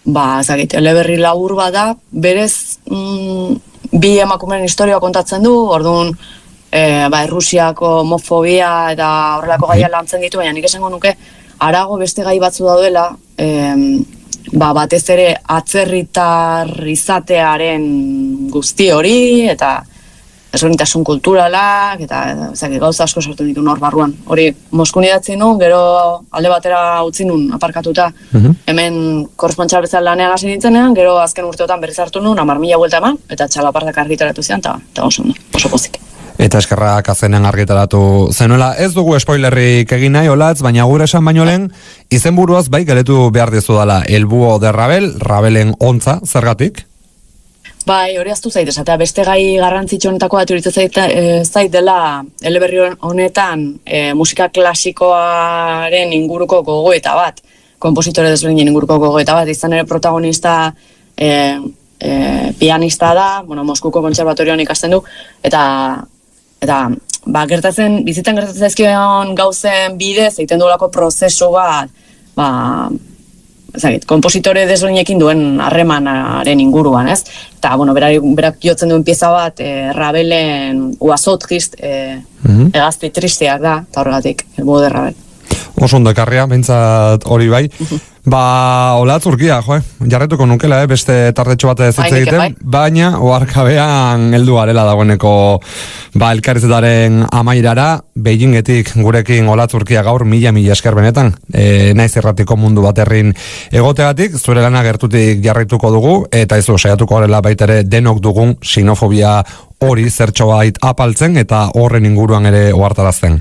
ezagit, eleberri labur bat da, berez bi emakumeen historia kontatzen du, orduan Errusiako homofobia eta horrelako gaia lantzen ditu, baina nik esango nuke harago beste gai batzu daudela, batez ere atzerritar izatearen guzti hori, eta ezberdintasun kulturalak, eta gauza asko sortu ditu hor barruan. Hori, Moskun idatzi nun, gero alde batera utzi nun aparkatuta, hemen korrespontxal bezala lanean hasi nintzenean, gero azken urteotan berriz hartu nun, 10.000 buelta eman, eta txalapartak argitaratu zian, eta oso pozik. Eta eskerrak azenen argitaratu zenuela. Ez dugu spoilerrik egin nahi, Olatz, baina gure esan baino lehen, izenburuaz bai galetu behar dizu dela, El Búho de Rabel, Rabelen ontza, zergatik? Bai, hori aztu zait, esatea beste gai garrantzitsu honetako bat iruditzen zait dela eleberri honetan musika klasikoaren inguruko gogoeta bat, konpositore desberdinen inguruko gogoeta bat, izan ere protagonista pianista da, Moskuko kontserbatorioan ikasten du, eta bizitzen gertatzen zaizkion gauzen bidez, egiten duelako prozesu bat, kompositore desberdinekin duen harremanaren inguruan, ez? Eta, berak jotzen duen pieza bat, Rabelen Uazotgist, egazti tristeak da, eta horregatik, El Búho de Rabel. Oso ondo ekarria, behintzat hori bai. Olatz Urkia, jarretuko nukela, beste tardetxo bat ez egiten, baina oharkabean heldu garela dagoeneko elkarrizketaren amairara, Beijingetik gurekin Olatz Urkia gaur, mila esker benetan, naiz erratiko mundu baterrin egotegatik, zure lana gertutik jarraituko dugu, eta ez saiatuko garela baitere denok dugun xenofobia hori zertxo bait apaltzen, eta horren inguruan ere ohartarazten.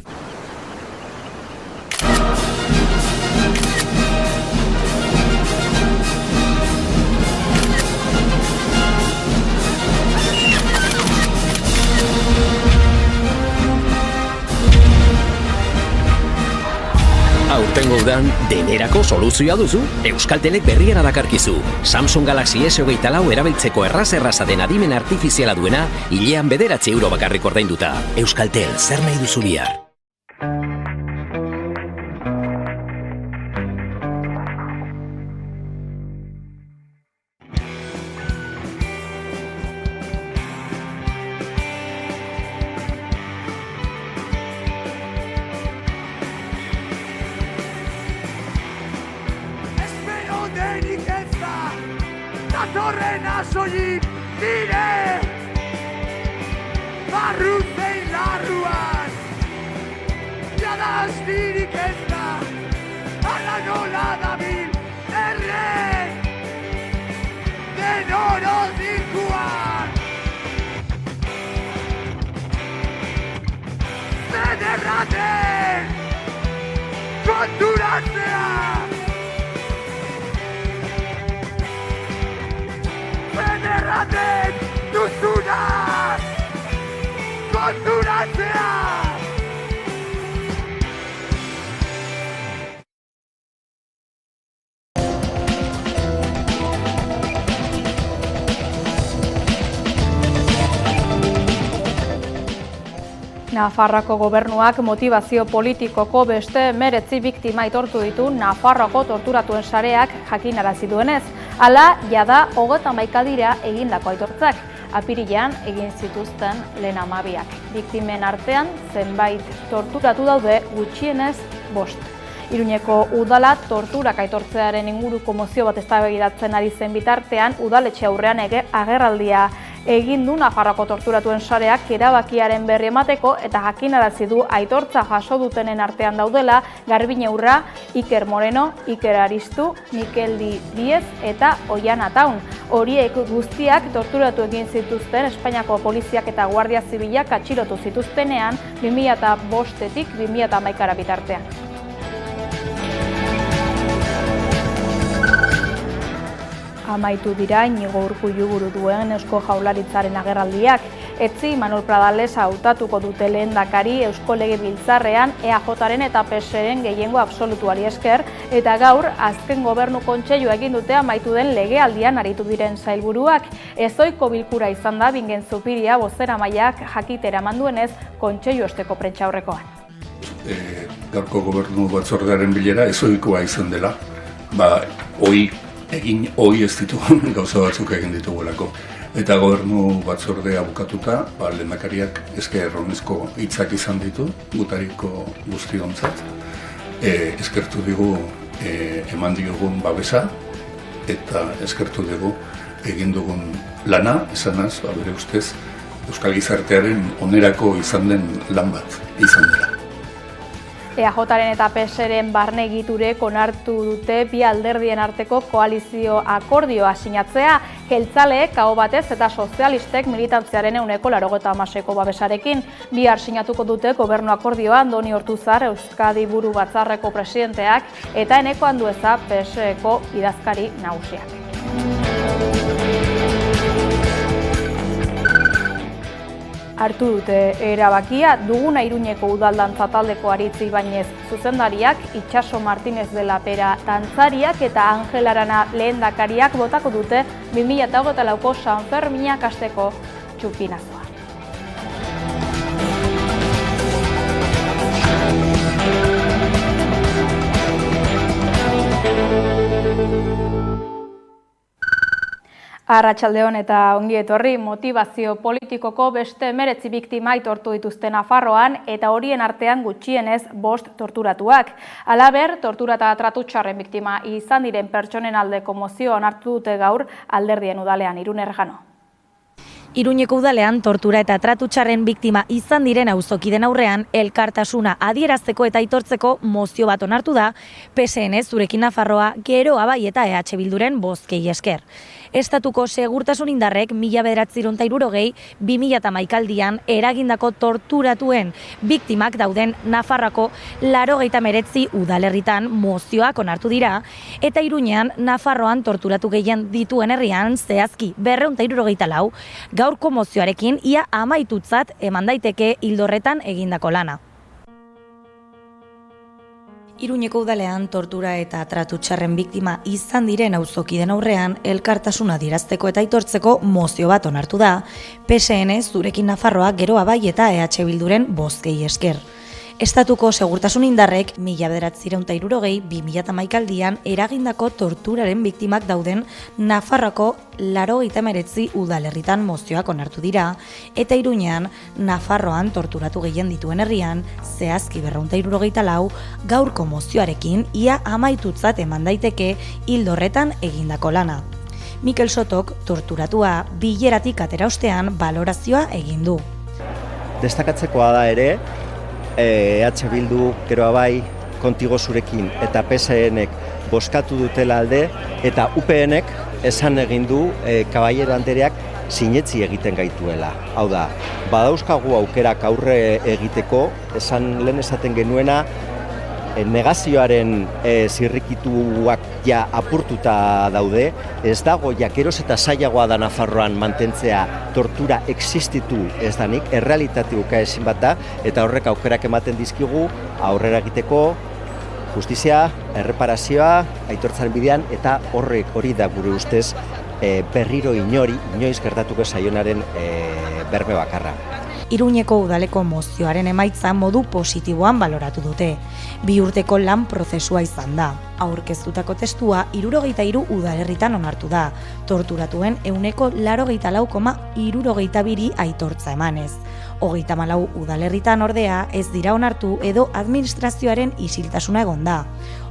Aurtengo udan, denerako soluzioa duzu, Euskaltelek berriera dakarkizu. Samsung Galaxy S24 erabiltzeko erraza den adimen artifiziala duena, hilean 9 euro bakarrik ordainduta. Euskaltel, zer nahi duzu bihar? Datorrena soilik dire barruzein larruan jada astirik ez da ala nola dabil erren den orozikuan zen erraten konturatzea Erraten duzunaz konturatzea Nafarroako gobernuak motivazio politikoko beste 19 biktima aitortu ditu Nafarroako torturatuen sareak jakinarazi duenez. Hala, jada 31 dira egindako aitortzak. Apirilean egin zituzten lehen 12ak. Biktimen artean zenbait torturatu daude gutxienez 5. Iruñeko udala torturak aitortzearen inguruko mozio bat eztabaidatzen ari zen bitartean, udaletxe aurrean agerraldia egin du Nafarroako torturatuen sareak erabakiaren berri emateko eta jakinarazi du aitortza jaso dutenen artean daudela Garbine Urra, Iker Moreno, Iker Aristu, Mikel Díez eta Oiana Taun. Horiek guztiak torturatu egin zituzten Espainiako poliziak eta Guardia Zibilak atxilotu zituztenean 2005-tik 2011 bitartean. Amaitu dira Inigo Urkullu buru duen Eusko Jaurlaritzaren agerraldiak. Etzi Manuel Pradales hautatuko dute lehendakari Eusko Legebiltzarrean EAJaren eta PSren gehiengo absolutuari esker, eta gaur azken gobernu kontseilua egin dute amaitu den legealdian aritu diren sailburuak. Ezohiko bilkura izan da Bingen Zupiria bozeramaileak jakitera emanduenez kontseilu osteko prentsaurrekoan. Gaurko gobernu batzordearen bilera ezohikoa izan dela. Ohi egin hoi ez ditugun gauza batzuk egin ditugulako. Eta gobernu batzordea bukatuta, lehendakariak eskerronezko hitzak izan ditu, gutariko guztiontzat. Eskertu digu eman diogun babesa, eta eskertu dugu egin dugun lana, esanaz, bere ustez, Euskal Gizartearen onerako izan den lan bat izan dela. EAJaren eta PSren barne egiturek onartu dute bi alderdien arteko koalizio akordioa sinatzea, jeltzaleek aho batez eta sozialistek militantziaren 96% babesarekin. Bihar sinatuko dute gobernu akordioa Andoni Ortuzar, Euskadi Buru Batzarreko presidenteak, eta Eneko Andueza, PSeko idazkari nagusiak. Hartu dute erabakia, duguna Iruñeko udaldantza taldeko Aritz Ibañez zuzendariak, Itxaso Martinez de la Pera dantzariak eta Angel Arana lehendakariak botako dute 2024ko San Ferminak hasteko txupinazoa. Arratsaldeon eta ongi etorri, motivazio politikoko beste 19 biktima aitortu dituzte Nafarroan eta horien artean gutxienez 5 torturatuak. Halaber, tortura eta tratu txarren biktima izan diren pertsonen aldeko mozioa onartu dute gaur Alderdien udalean. Irune Erjano. Iruñeko udalean tortura eta tratu txarren biktima izan diren auzokiden aurrean elkartasuna adierazteko eta aitortzeko mozio bat onartu da PSN Zurekin Nafarroa Gero Abai eta EH Bilduren bozkei esker. Estatuko segurtasun indarrek 1960-2011 eragindako torturatuen biktimak dauden Nafarroako 89 udalerritan mozioak onartu dira eta Iruñean Nafarroan torturatu gehien dituen herrian zehazki 264 gaurko mozioarekin ia amaitutzat eman daiteke hildorretan egindako lana. Iruñeko udalean tortura eta tratu txarren biktima izan diren auzokiden aurrean elkartasuna adierazteko eta aitortzeko mozio bat onartu da, PSN Zurekin Nafarroa Gero Abai eta EH Bilduren bozkei esker. Estatuko segurtasun indarrek 1960-2011 eragindako torturaren biktimak dauden Nafarroako 89 udalerritan mozioak onartu dira eta Iruñean Nafarroan torturatu gehien dituen herrian zehazki 264 gaurko mozioarekin ia amaitutzat eman daiteke hildorretan egindako lana. Mikel Sotok torturatua bileratik atera ostean balorazioa egin du. Destakatzekoa da ere, EH Bildu, Gero Abai, Kontigo Zurekin eta PSNek bozkatu dutela alde eta UPNek esan egin du Kaballero Andereak sinetzi egiten gaituela. Hau da, badauzkagu aukerak aurre egiteko, lehen esaten genuena, negazioaren zirrikituak ja apurtuta daude, ez dago jakeroz eta zailagoa da Nafarroan mantentzea tortura existitu ez danik, errealitatea ezin bat da, eta horrek aukerak ematen dizkigu aurrera egiteko justizia, erreparazioa, aitortzaren bidean, eta hori da gure ustez berriro inoiz gertatuko zaionaren berme bakarra. Iruñeko udaleko mozioaren emaitza modu positiboan baloratu dute. 2 urteko lan prozesua izan da. Aurkeztutako testua 63 udalerritan onartu da. Torturatuen 84,62 aitortza emanez. 34 udalerritan ordea ez dira onartu edo administrazioaren isiltasuna egon da.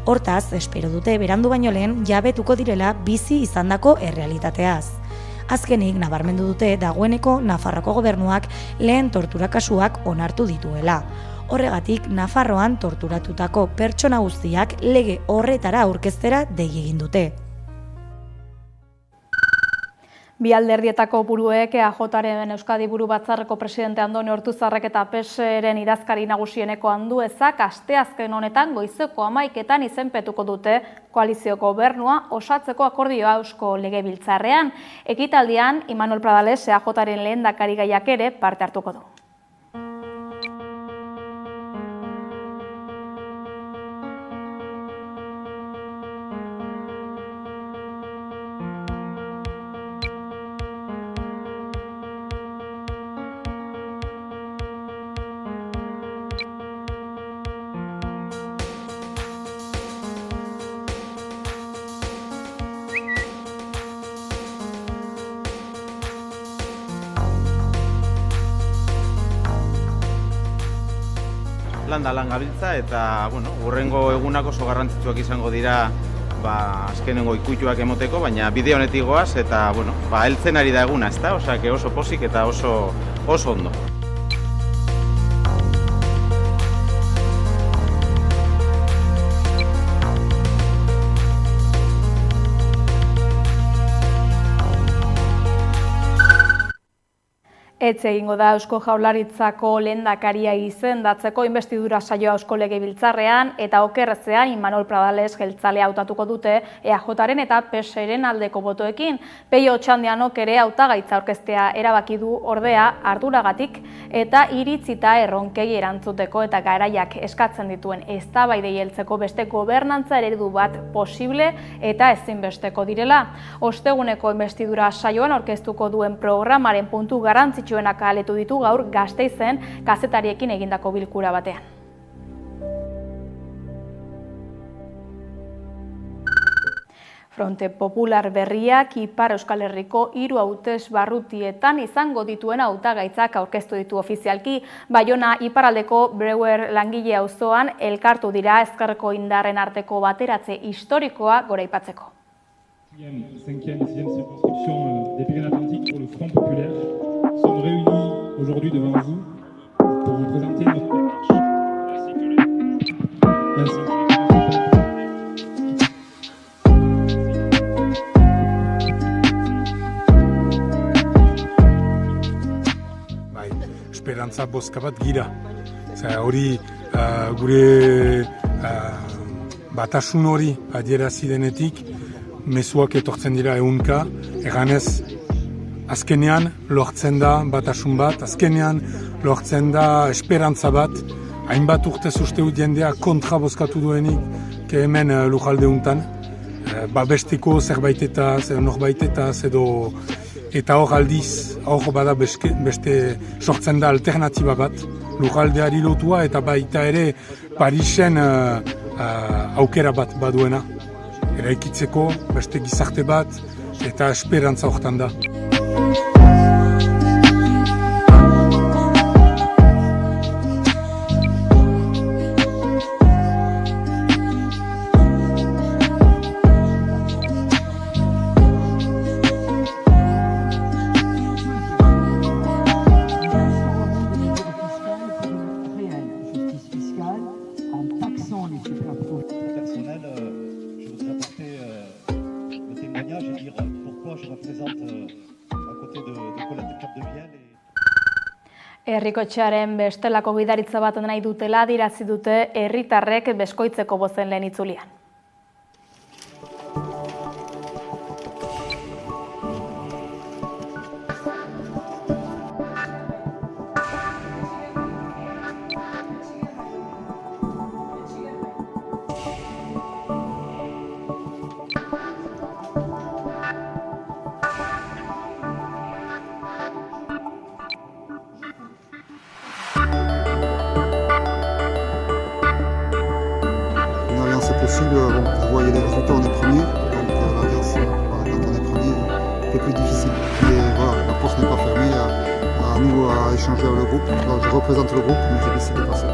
Hortaz, espero dute berandu baino lehen jabetuko direla bizi izandako errealitateaz. Azkenik nabarmendu dute dagoeneko Nafarroako gobernuak lehen tortura kasuak onartu dituela. Horregatik Nafarroan torturatutako pertsona guztiak lege horretara aurkeztera dei egin dute. Bi alderdietako buruek EAJaren Euskadi Buru Batzarreko presidente Andoni Ortuzarrek eta PSren idazkari nagusieneko Anduezak asteazken honetan goizeko 11etan izenpetuko dute koalizio gobernua osatzeko akordioa Eusko Legebiltzarrean. Ekitaldian Imanol Pradales EAJaren lehendakarigaiak ere parte hartuko du. lan gabiltza, eta, hurrengo egunak oso garrantzitsuak izango dira azkenengo ikuituak emoteko, baina bide honetik goaz, eta, heltzen ari da eguna, ezta? Osea, oso pozik eta oso ondo. Etxe egingo da Eusko Jaurlaritzako lehendakaria izendatzeko inbestidura saioa Eusko Legebiltzarrean eta okerrezean Imanol Pradales jeltzalea hautatuko dute EAJaren eta PSren aldeko botoekin. Peio Otxandianok ere hautagaitza aurkeztea erabaki du ordea arduragatik eta iritzita erronkei erantzuteko eta garaiak eskatzen dituen eztabaidei heltzeko beste gobernantza eredu bat posible eta ezinbesteko direla. Osteguneko inbestidura saioan aurkeztuko duen programaren puntu garrantzitsuenak aletu ditu gaur Gasteizen kazetariekin egindako bilkura batean. Fronte Popular berriak Ipar Euskal Herriko 3 hautesbarrutietan izango dituen hautagaitzak aurkeztu ditu ofizialki. Baiona iparraldeko Breuer langile auzoan elkartu dira ezkerreko indarren arteko bateratze historikoa goraipatzeko. 5e et 6e circonscription des Pyrénées-Atlantiques pour le Front Populaire sommes réunis aujourd'hui devant vous pour vous présenter notre démarche ainsi que les... Merci. Esperantza bozka bat gira. Hori gure batasun hori adierazi denetik mezuak etortzen dira ehunka, eganez azkenean lortzen da batasun bat, azkenean lortzen da esperantza bat, hainbat urtez uste dut jendea kontra bozkatu duenik hemen lujalde untan, besteko zerbaitetaz, norbaitetaz edo eta hor aldiz, hor bada beste sortzen da alternatiba bat, lujaldeari lotua eta baita ere Parisen aukera bat baduena. Eraikitzeko beste gizarte bat eta esperantza hortan da. Herrikotxearen bestelako gidaritza bat nahi dutela adierazi dute herritarrek Beskoitzeko bozen lehen itzulian. Vous voyez les résultats, on est premier, donc l'alliance, quand on est premier, un peu plus difficile. Mais voilà, la porte n'est pas fermée, à nous à échanger avec le groupe. Alors, je représente le groupe, mais j'ai décidé de passer.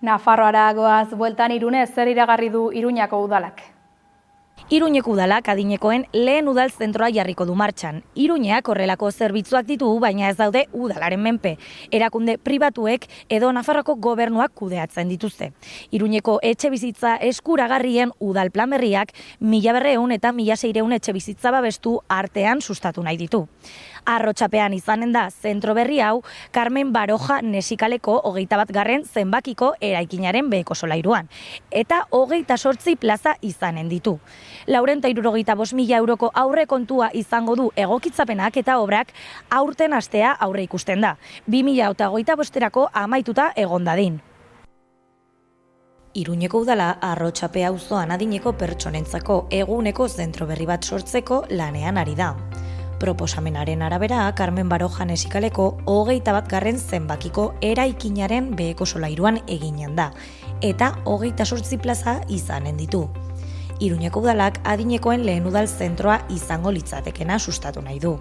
Nafarroara goaz bueltan Irune zer iragarri du Iruñako udalak. Iruñeko udalak adinekoen lehen udal zentroa jarriko du martxan. Iruñeak horrelako zerbitzuak ditu, baina ez daude udalaren menpe. Erakunde pribatuek edo Nafarroko gobernuak kudeatzen dituzte. Iruñeko etxe bizitza eskuragarrien udal plan berriak 1.200 eta 1.600 etxe bizitza babestu artean sustatu nahi ditu. Arrotxapean izanen da zentro berri hau Carmen Baroja Nesikaleko 21. zenbakiko eraikinaren beheko solairuan. Eta 28 plaza izanen ditu. 465.000 euroko aurrekontua izango du egokitzapenak eta obrak aurten hastea aurre ikusten da. 2025erako amaituta egon dadin. Iruñeko udala Arrotxape auzoan adineko pertsonentzako eguneko zentro berri bat sortzeko lanean ari da. Proposamenaren arabera, Carmen Barojan esikaleko 21. zenbakiko eraikinaren beheko solairuan eginen da, eta 28 plaza izanen ditu. Iruñeko udalak adinekoen lehen udal zentroa izango litzatekena sustatu nahi du.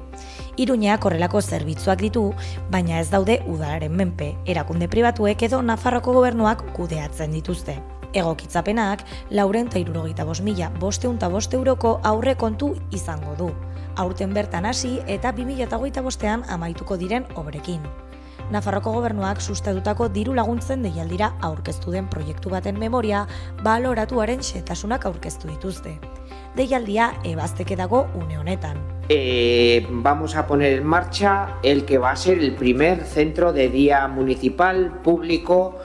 Iruñeak horrelako zerbitzuak ditu, baina ez daude udalaren menpe, erakunde pribatuek edo Nafarroko gobernuak kudeatzen dituzte. Egokitzapenak 465.505 euroko aurrekontu izango du. Aurten bertan hasi eta 2025ean amaituko diren obrekin. Nafarroko gobernuak sustatutako diru laguntzen deialdira aurkeztu den proiektu baten memoria baloratuaren xehetasunak aurkeztu dituzte. Deialdia ebazteke dago une honetan. Vamos a poner en marcha el que va a ser el primer centro de día municipal público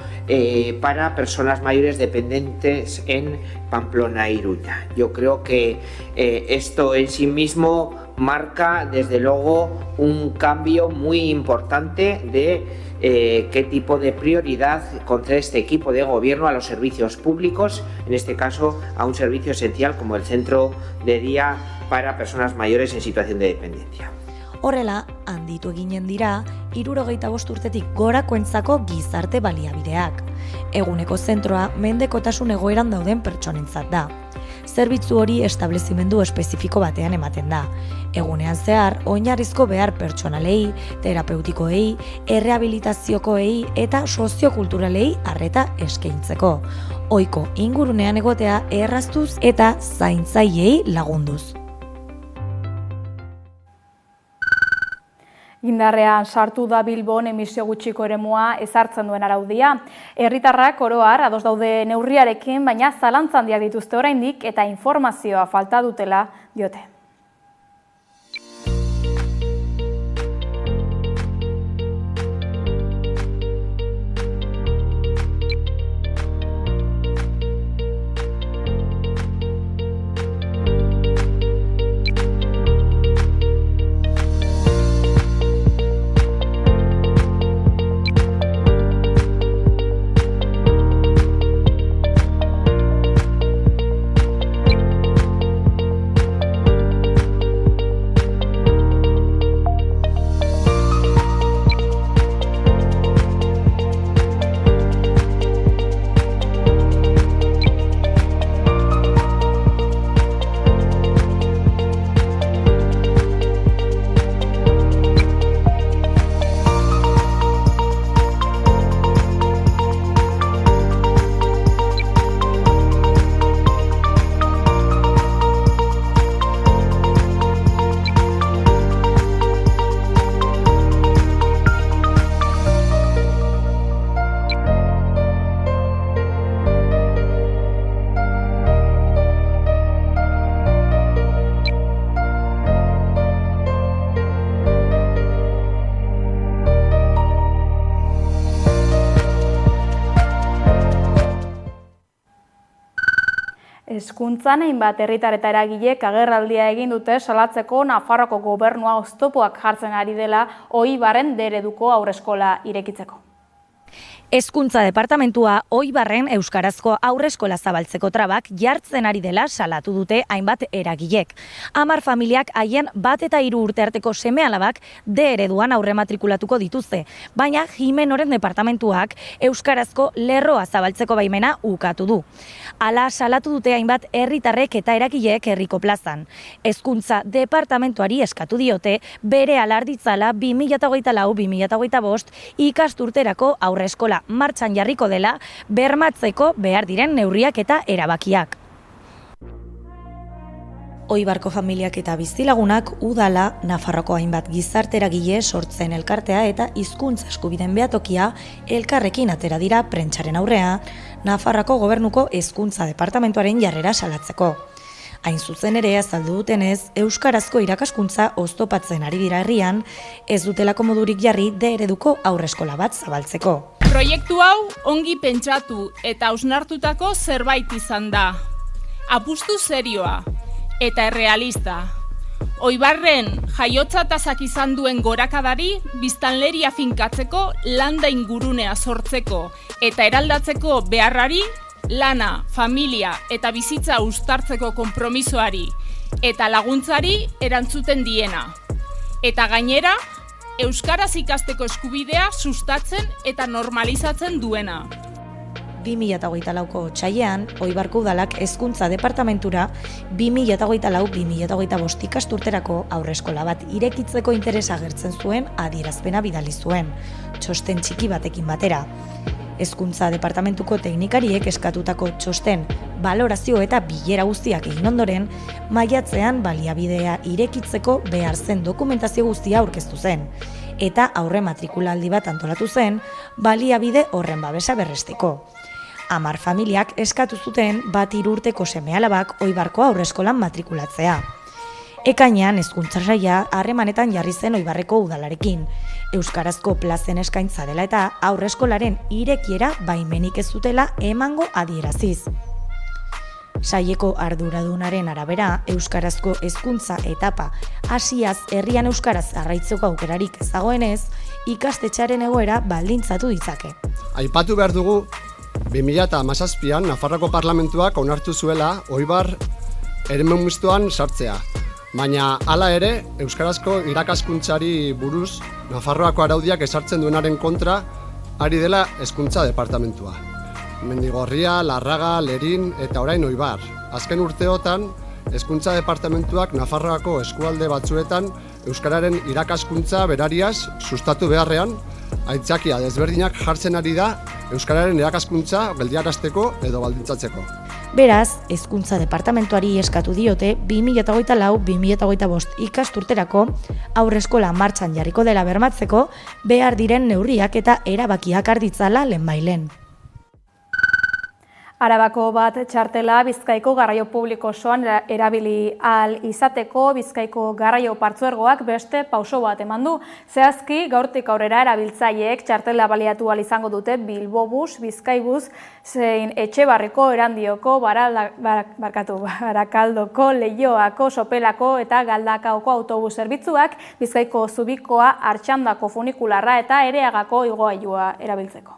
para personas mayores dependientes en Pamplona e Iruña. Yo creo que esto en sí mismo marca desde luego un cambio muy importante de qué tipo de prioridad concede este equipo de gobierno a los servicios públicos, en este caso a un servicio esencial como el centro de día para personas mayores en situación de dependencia. Horrela, handitu eginen dira, 75 urtetik gorakoentzako gizarte baliabideak. Eguneko zentroa mendekotasun egoeran dauden pertsonentzat da. Zerbitzu hori establezimendu espezifiko batean ematen da. Egunean zehar, oinarrizko behar pertsonalei, terapeutikoei, errehabilitaziokoei eta soziokulturalei arreta eskaintzeko. Ohiko ingurunean egotea erraztuz eta zaintzaileei lagunduz. Indarrean sartu da Bilbon emisio gutxiko eremua ezartzen duen araudia. Herritarrak oro har ados daude neurriarekin, baina zalantzan handiak dituzte oraindik eta informazioa falta dutela diote. Hezkuntzan hainbat herritar eta eragilek agerraldia egin dute salatzeko Nafarroko gobernua oztopoak jartzen ari dela Oibarren D-ereduko haurreskola irekitzeko. Hezkuntza departamentua Oibarren euskarazko haurreskola zabaltzeko trabak jartzen ari dela salatu dute hainbat eragilek. 10 familiak haien 1 eta 3 urte arteko seme-alabak D-ereduan aurre matrikulatuko dituzte, baina Jimenoren departamentuak euskarazko lerroa zabaltzeko baimena ukatu du. Hala salatu dute hainbat herritarrek eta eragilek herriko plazan. Hezkuntza departamentuari eskatu diote bere alarditzala 2024-2025 ikasturterako haurreskola martxan jarriko dela bermatzeko behar diren neurriak eta erabakiak. Oibarko familiak eta bizilagunak udala, Nafarroko hainbat gizarte eragile sortzen elkartea eta hizkuntza eskubideen behatokia elkarrekin atera dira prentsaren aurrea, Nafarroko gobernuko hezkuntza departamentuaren jarrera salatzeko. Hain zuzen ere azaldu dutenez, euskarazko irakaskuntza oztopatzen ari dira herrian, ez dutelako modurik jarri D-ereduko haurreskola bat zabaltzeko. Proiektu hau ongi pentsatu eta hausnartutako zerbait izan da. Apustu serioa. eta errealista. Oibarren jaiotza tasak izan duen gorakadari biztanleria finkatzeko landa ingurunea sortzeko eta eraldatzeko beharrari, lana, familia eta bizitza uztartzeko konpromisoari eta laguntzari erantzuten diena. Eta gainera, euskaraz ikasteko eskubidea sustatzen eta normalizatzen duena. 2024ko otsailean, Oibarko udalak hezkuntza departamentura 2024-2025 ikasturterako aurreskola bat irekitzeko interesa agertzen zuen adierazpena bidali zuen, txosten txiki batekin batera. Hezkuntza departamentuko teknikariek eskatutako txosten, balorazio eta bilera guztiak egin ondoren, maiatzean baliabidea irekitzeko behar zen dokumentazio guztia aurkeztu zen, eta aurre matrikulaldi bat antolatu zen, baliabide horren babesa berresteko. 10 familiak eskatu zuten bat 3 urteko seme-alabak Oibarko aurreskolan matrikulatzea. Ekainean hezkuntza saila harremanetan jarri zen Oibarreko udalarekin, euskarazko plazen eskaintza dela eta aurreskolaren irekiera baimenik ez zutela emango adieraziz. Saileko arduradunaren arabera, euskarazko hezkuntza etapa hasiaz herrian euskaraz jarraitzeko aukerarik ez dagoenez, ikastetxearen egoera baldintzatu ditzake. Aipatu behar dugu 2017an Nafarroako Parlamentuak onartu zuela Oibar eremu mistoan sartzea. Baina hala ere, euskarazko irakaskuntzari buruz Nafarroako araudiak ezartzen duenaren kontra ari dela hezkuntza departamentua. Mendigorria, Larraga, Lerin eta orain Oibar. Azken urteotan, hezkuntza departamentuak Nafarroako eskualde batzuetan euskararen irakaskuntza berariaz sustatu beharrean, aitzakia desberdinak jartzen ari da euskararen irakaskuntza geldiarazteko edo baldintzatzeko. Beraz, hezkuntza departamentuari eskatu diote 2024-2025 ikasturterako aurreskola martxan jarriko dela bermatzeko behar diren neurriak eta erabakiak har ditzala lehenbailen. Arabako bat txartela Bizkaiko garraio publiko osoan erabili ahal izateko Bizkaiko garraio partzuergoak beste pauso bat eman du. Zehazki, gaurtik aurrera erabiltzaileek txartela baliatu ahal izango dute Bilbobus, Bizkaibus, zein Etxebarriko, Erandioko, Barakaldoko, Leioako, Sopelako eta Galdakaoko autobus zerbitzuak, Bizkaiko Zubikoa, Artxandako funikularra eta Ereagako igogailua erabiltzeko.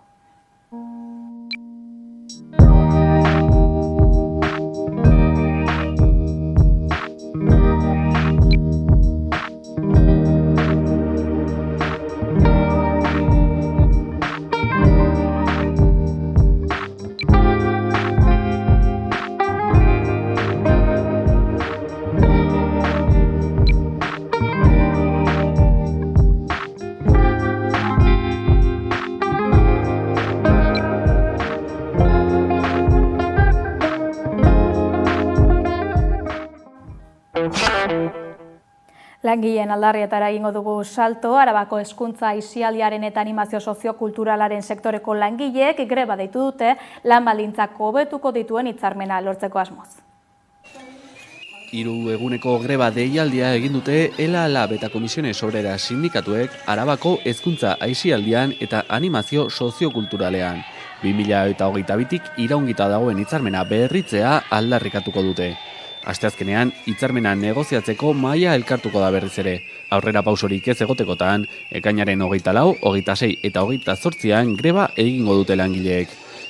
Langileen aldarrietara egingo dugu salto, Arabako hezkuntza aisialdiaren eta animazio soziokulturalaren sektoreko langileek greba deitu dute lan baldintzak hobetuko dituen hitzarmena lortzeko asmoz. 3 eguneko greba deialdia egin dute ELA-LAB eta Komisiones Obreras sindikatuek Arabako hezkuntza aisialdian eta animazio soziokulturalean. 2022tik iraungita dagoen hitzarmena berritzea aldarrikatuko dute. Asteazkenean, hitzarmena negoziatzeko mahaia elkartuko da berriz ere. Aurrera pausorik ez egotekotan, ekainaren 24, 26 eta 28an greba egingo dute langileek.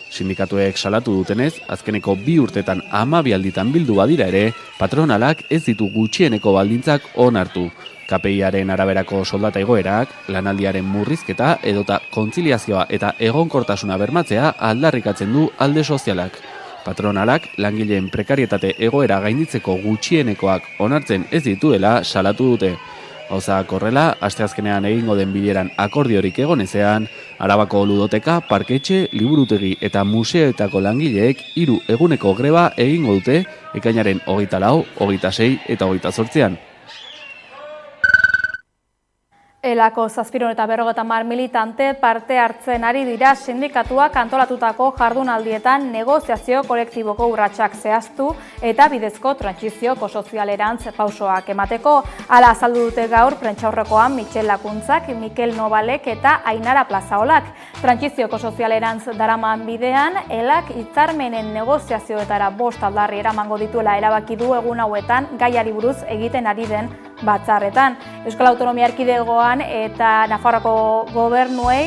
Sindikatuek salatu dutenez, azkeneko 2 urtetan 12 alditan bildu badira ere, patronalak ez ditu gutxieneko baldintzak onartu. KPIaren araberako soldata igoerak, lanaldiaren murrizketa edota kontziliazioa eta egonkortasuna bermatzea aldarrikatzen du alde sozialak. Patronalak langileen prekarietate egoera gainditzeko gutxienekoak onartzen ez dituela salatu dute. Gauzak horrela, asteazkenean egingo den bileran akordiorik egon ezean, Arabako ludoteka, parketxe, liburutegi eta museoetako langileek 3 eguneko greba egingo dute ekainaren 24, 26 eta 28an. Elako 750 militante parte hartzen ari dira sindikatuak antolatutako jardunaldietan negoziazio kolektiboko urratsak zehaztu eta bidezko trantsizioko sozialerantz pausoak emateko. Hala azaldu dute gaur prentsaurrekoan Michel Lakuntzak, Mikel Nobalek eta Ainara Plazaolak. Trantsizioko sozialerantz daraman bidean, elak hitzarmenen negoziazioetara 5 aldarri eramango dituela erabaki du egun hauetan gaiari buruz egiten ari den batzarretan. Euskal Autonomia Erkidegoan eta Nafarroako gobernuei,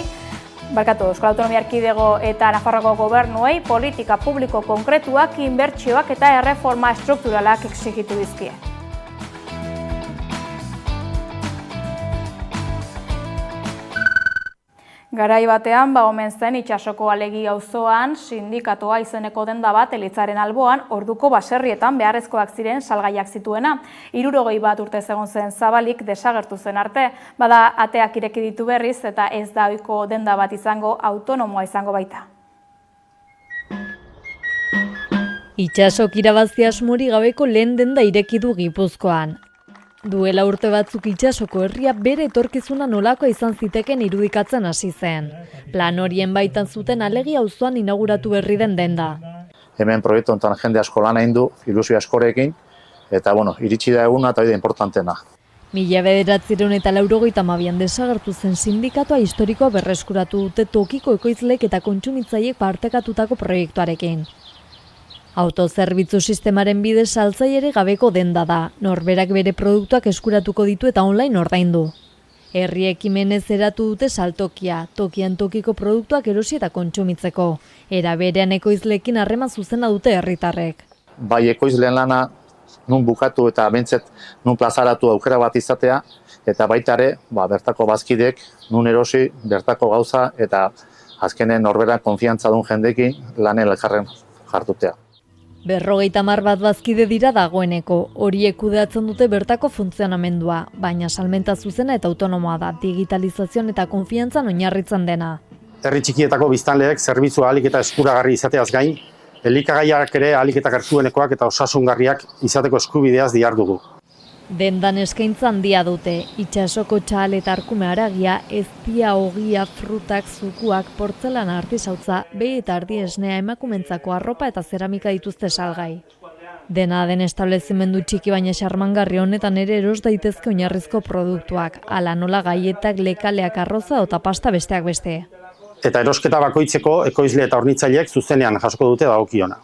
Euskal Autonomia Erkidego eta Nafarroako gobernuei politika publiko konkretuak, inbertsioak eta erreforma estrukturalak exigitu dizkie. Garai batean, omen zen Itsasoko Alegi auzoan sindikatoa izeneko denda bat Elitzaren alboan orduko baserrietan beharrezkoak ziren salgaiak zituena. 61 urte egon zen zabalik desagertu zen arte, bada ateak ireki ditu berriz eta ez da ohiko denda bat izango, autonomoa izango baita. Itsasok irabazi asmori gabeko lehen denda ireki du Gipuzkoan. Duela urte batzuk Itsasoko herria bere etorkizuna nolakoa izan ziteken irudikatzen hasi zen. Plan horien baitan zuten Alegi auzoan inauguratu berri den denda. Hemen proiektu honetan jende asko lan egin du, ilusio askorekin, eta iritsi da eguna eta hori da importantena. 1982an desagertu zen sindikatoa historikoa berreskuratu dute tokiko ekoizleek eta kontsumitzaileek partekatutako proiektuarekin. Autozerbitzu sistemaren bidez saltzaile gabeko denda da, norberak bere produktuak eskuratuko ditu eta online ordaindu. Herri ekimenez eratu dute saltokia, tokian tokiko produktuak erosi eta kontsumitzeko. Era berean ekoizleekin harreman zuzena dute herritarrek. Bai ekoizleen lana nun bukatu eta bentzet nun plazaratu aukera bat izatea, eta baita ere, bertako bazkidek nun erosi, bertako gauza eta azkenen norberan konfiantza duen jendekin lanen elkarren jartutea. 50 bat bazkide dira dagoeneko, horiek kudeatzen dute bertako funtzionamendua, baina salmenta zuzena eta autonomoa da, digitalizazioan eta konfiantzan oinarritzen dena. Herri txikietako biztanleek zerbitzu ahalik eta eskuragarri izateaz gain, elikagaiak ere ahalik eta gertuenekoak eta osasungarriak izateko eskubideaz dihardugu. Dendan eskaintza handia dute, Itsasoko txal eta arkume haragia, eztia, ogia, frutak, zukuak, portzelana artisautza, behi eta ardi esnea emakumentzako arropa eta zeramika dituzte salgai. Dena den establezimendu txiki baina xarmangarri honetan ere eros daitezke oinarrizko produktuak, hala nola gaietak, lekaleak, arroza eta pasta besteak beste. Eta erosketa bakoitzeko ekoizle eta hornitzaileek zuzenean jasoko dute dagokiona.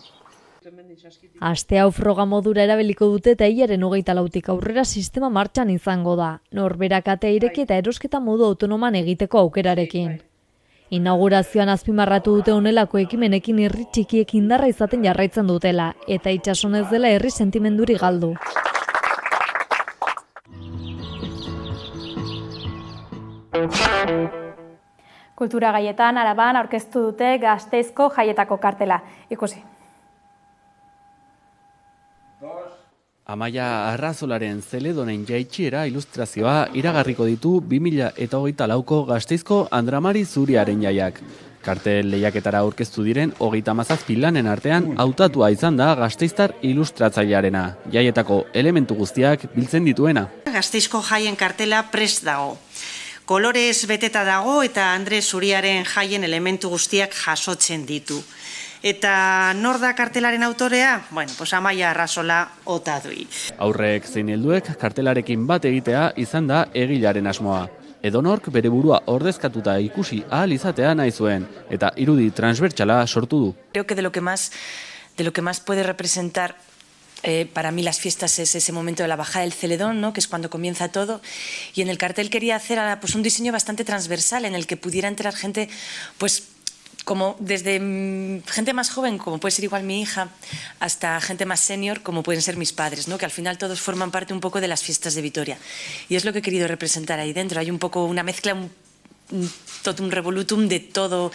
Aste hau froga modura erabiliko dute eta hilaren 24tik aurrera sistema martxan izango da, norberak atea ireki eta erosketa modu autonoman egiteko aukerarekin. Inaugurazioan azpimarratu dute honelako ekimenekin herri txikiek indarra izaten jarraitzen dutela, eta itsason ez dela herri sentimenduri galdu. Kultura gaietan Araban aurkeztu dute Gasteizko jaietako kartela. Ikusi. Amaia Arrazolaren Zeledonen jaitxiera ilustrazioa iragarriko ditu 2024ko Gasteizko Andramari Zuriaren jaiak. Kartel lehiaketara aurkeztu diren 37 lanen artean hautatua izan da Gasteiztar ilustratzailearena, jaietako elementu guztiak biltzen dituena. Gasteizko jaien kartela prest dago. Kolorez beteta dago eta Andre Zuriaren jaien elementu guztiak jasotzen ditu. Eta nor da kartelaren autorea? Amaia Arrazola Otadui. Aurrek zein helduek kartelarekin bat egitea izan da egilaren asmoa. Edonork bere burua ordezkatuta ikusi ahal izatea nahi zuen, eta irudi transbertsala sortu du. Creo que de lo que más puede representar para mí las fiestas es ese momento de la bajada del Celedón, ¿no? Que es cuando comienza todo, y en el cartel quería hacer un diseño bastante transversal en el que pudiera entrar gente, como desde gente más joven, como puede ser igual mi hija, hasta gente más senior, como pueden ser mis padres, ¿no? Que al final todos forman parte un poco de las fiestas de Vitoria. Y es lo que he querido representar ahí dentro. Hay un poco una mezcla, un revolutum de todo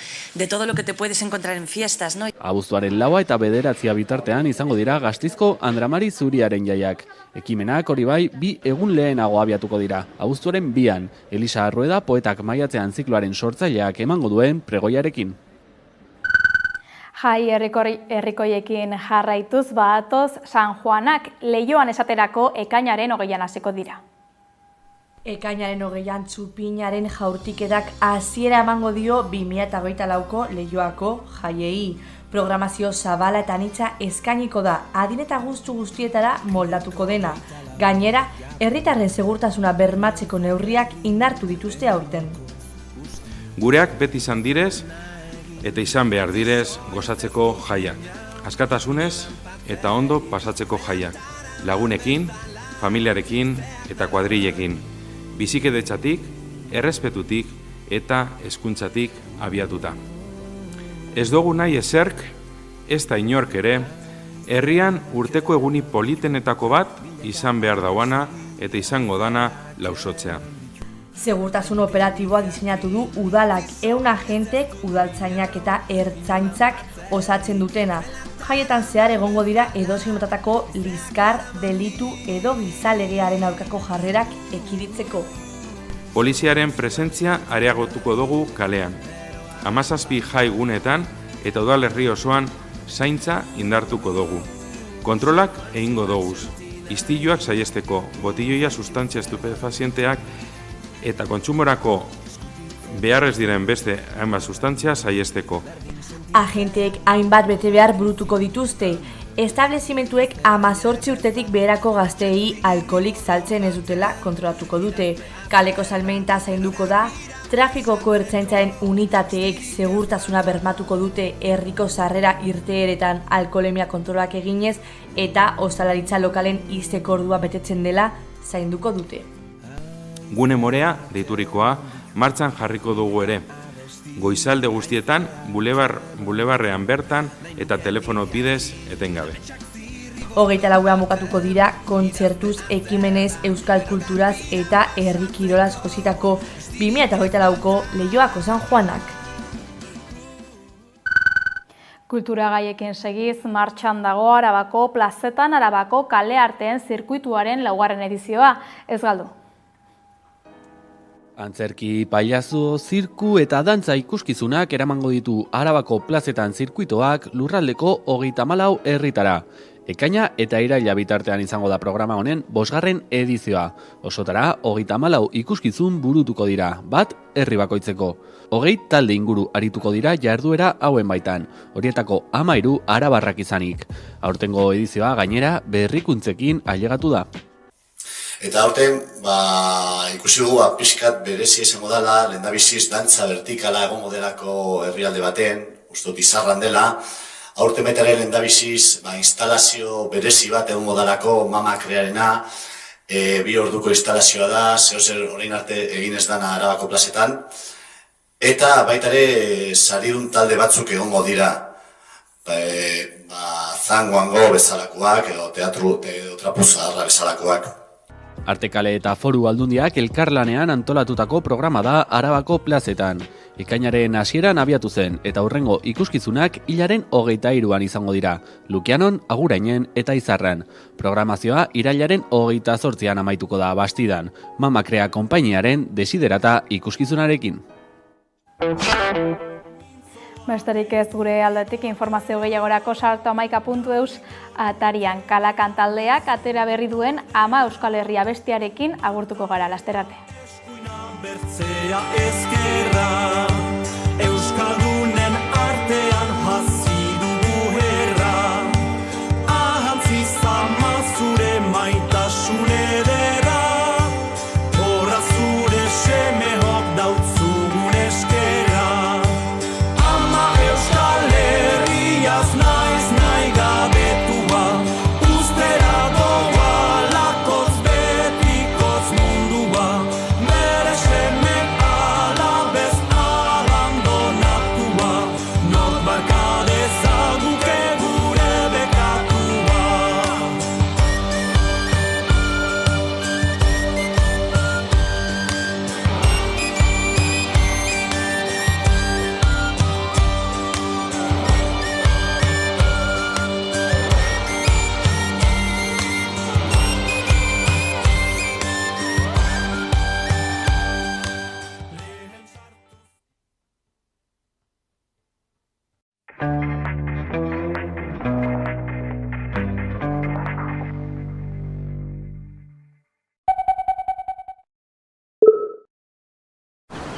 lo que te puedes encontrar en fiestas, ¿no? Abuztuaren 4 eta 9 bitartean izango dira Gasteizko Andramari Zuriaren jaiak. Ekimenak hori bai 2 egun lehenago abiatuko dira. Abuztuaren 2an, Elisa Arrueda poetak maiatzean zikloaren sortzaileak emango duen pregoiarekin. Jai herrikoiekin jarraituz batoz San Juanak Leioan esaterako ekainaren 20an hasiko dira. Ekainaren 20an txupinaren jaurtiketak hasiera emango dio 2024ko Leioako jaiei. Programazio zabala eta anitza eskainiko da, adin eta guztietara moldatuko dena. Gainera, herritarren segurtasuna bermatzeko neurriak indartu dituzte aurten. Gureak beti izan direz eta izan behar direz gozatzeko jaiak. Askatasunez eta ondo pasatzeko jaiak. Lagunekin, familiarekin eta kuadrillekin. Bizikidetzatik, errespetutik eta hezkuntzatik abiatuta. Ez dugu nahi ezerk, ez da inork ere, herrian urteko eguni politenetako bat izan behar dauana eta izango dana lausotzea. Segurtasun operatiboa diseinatu du udalak, 100 agentek, udaltzainak eta ertzaintzak osatzen dutena. Jaietan zehar egongo dira edozein motatako liskar, delitu edo gizalegearen aurkako jarrerak ekiditeko. Poliziaren presentzia areagotuko dugu kalean. 17 jai gunetan eta udalerri osoan zaintza indartuko dugu. Kontrolak egingo doguz. Istiluak saihesteko, botilloia sustantzia estupefazienteak eta kontsumorako beharrez diren beste hainbat sustantzia saihesteko. Agenteek hainbat betebehar burutuko dituzte. Establezimentuek 18 urtetik beherako gazteei alkoholik saltzen ez dutela kontrolatuko dute. Kaleko salmenta zainduko da, trafikoko ertzaintzaren unitateek segurtasuna bermatuko dute herriko sarrera irteeretan alkoholemia kontrolak eginez eta ostalaritza lokalen izteko ordua betetzen dela zainduko dute. Gune morea, deiturikoa, martxan jarriko dugu ere. Goizalde guztietan, bulebarrean bertan eta telefono bidez etengabe. 24 mokatuko dira kontzertuz, ekimenez, euskal kulturaz eta herri kirolaz jositako 2024ko Leioako San Juanak. Kultura gaiekin segiz, martxan dago Arabako plazetan Arabako kale arteen zirkuituaren 4. edizioa. Ez galdu. Antzerki, pailazo, zirku eta dantza ikuskizunak eramango ditu Arabako plazetan zirkuitoak lurraldeko 34 herritara. Ekaina eta iraila bitartean izango da programa honen 5. edizioa. Osotara 34 ikuskizun burutuko dira, bat herri bakoitzeko. 20 talde inguru arituko dira jarduera hauen baitan, horietako 13 arabarrak izanik. Aurtengo edizioa gainera berrikuntzekin ailegatu da. Eta aurten, ikusi dugu pixkat berezi izango dela, lehendabiziz dantza vertikala egongo delako herrialde baten, uste dut izarran dela. Aurten baita ere lehendabiziz instalazio berezi bat egongo delako Mama Krearena, 2 orduko instalazioa da, zehozer orain arte egin ez dana Arabako plazetan. Eta baita ere saridun talde batzuk egongo dira, zangoango bezalakoak edo teatru trapuzadarra bezalakoak. Artekale eta Foru Aldundiak elkarlanean antolatutako programa da Arabako plazetan. Ekainaren hasieran abiatu zen eta hurrengo ikuskizunak hilaren 23an izango dira, Lukianon, Agurainen eta Izarran. Programazioa irailaren 28an amaituko da Bastidan, Mama Krea konpainiaren desiderata ikuskizunarekin. Besterik ez gure aldetik informazio gehiagorako sartu amaika.eus atarian Kalakan taldeak atera berri duen Ama Euskal Herria bestiarekin agurtuko gara, laster arte.